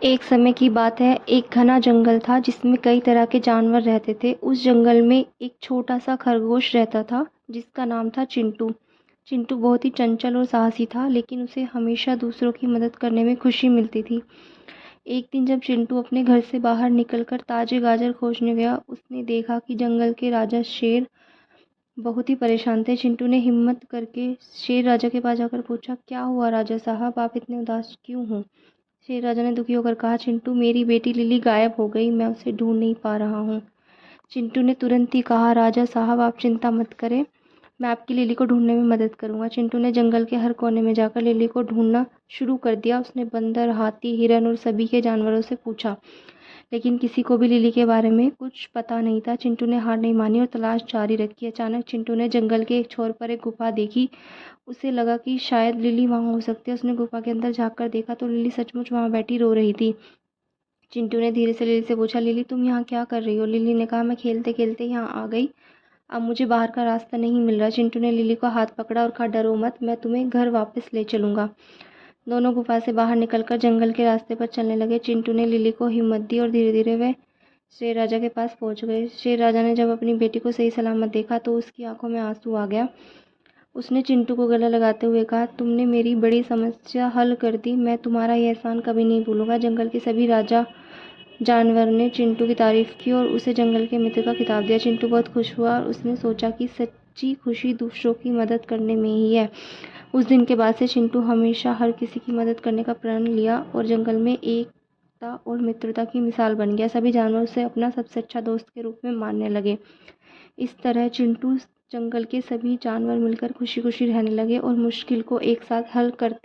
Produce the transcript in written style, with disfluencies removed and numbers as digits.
एक समय की बात है, एक घना जंगल था जिसमें कई तरह के जानवर रहते थे। उस जंगल में एक छोटा सा खरगोश रहता था जिसका नाम था चिंटू। चिंटू बहुत ही चंचल और साहसी था, लेकिन उसे हमेशा दूसरों की मदद करने में खुशी मिलती थी। एक दिन जब चिंटू अपने घर से बाहर निकलकर ताजे गाजर खोजने गया, उसने देखा कि जंगल के राजा शेर बहुत ही परेशान थे। चिंटू ने हिम्मत करके शेर राजा के पास जाकर पूछा, क्या हुआ राजा साहब, आप इतने उदास क्यों हो? शेर राजा ने दुखी होकर कहा, चिंटू, मेरी बेटी लिली गायब हो गई, मैं उसे ढूंढ नहीं पा रहा हूँ। चिंटू ने तुरंत ही कहा, राजा साहब आप चिंता मत करें, मैं आपकी लिली को ढूंढने में मदद करूंगा। चिंटू ने जंगल के हर कोने में जाकर लिली को ढूंढना शुरू कर दिया। उसने बंदर, हाथी, हिरन और सभी के जानवरों से पूछा, लेकिन किसी को भी लिली के बारे में कुछ पता नहीं था। चिंटू ने हार नहीं मानी और तलाश जारी रखी। अचानक चिंटू ने जंगल के एक छोर पर एक गुफा देखी। उसे लगा कि शायद लिली वहाँ हो सकती है। उसने गुफा के अंदर झाँक कर देखा तो लिली सचमुच वहाँ बैठी रो रही थी। चिंटू ने धीरे से लिली से पूछा, लिली तुम यहाँ क्या कर रही हो? लिली ने कहा, मैं खेलते खेलते यहाँ आ गई, अब मुझे बाहर का रास्ता नहीं मिल रहा। चिंटू ने लिली को हाथ पकड़ा और कहा, डरो मत, मैं तुम्हें घर वापस ले चलूंगा। दोनों गुफा से बाहर निकलकर जंगल के रास्ते पर चलने लगे। चिंटू ने लिली को हिम्मत दी और धीरे धीरे वे शेर राजा के पास पहुंच गए। शेर राजा ने जब अपनी बेटी को सही सलामत देखा तो उसकी आंखों में आंसू आ गया। उसने चिंटू को गले लगाते हुए कहा, तुमने मेरी बड़ी समस्या हल कर दी, मैं तुम्हारा यह एहसान कभी नहीं भूलूंगा। जंगल के सभी राजा जानवर ने चिंटू की तारीफ की और उसे जंगल के मित्र का खिताब दिया। चिंटू बहुत खुश हुआ और उसने सोचा कि सच्ची खुशी दूसरों की मदद करने में ही है। उस दिन के बाद से चिंटू हमेशा हर किसी की मदद करने का प्रण लिया और जंगल में एकता और मित्रता की मिसाल बन गया। सभी जानवर उसे अपना सबसे अच्छा दोस्त के रूप में मानने लगे। इस तरह चिंटू जंगल के सभी जानवर मिलकर खुशी खुशी रहने लगे और मुश्किल को एक साथ हल करते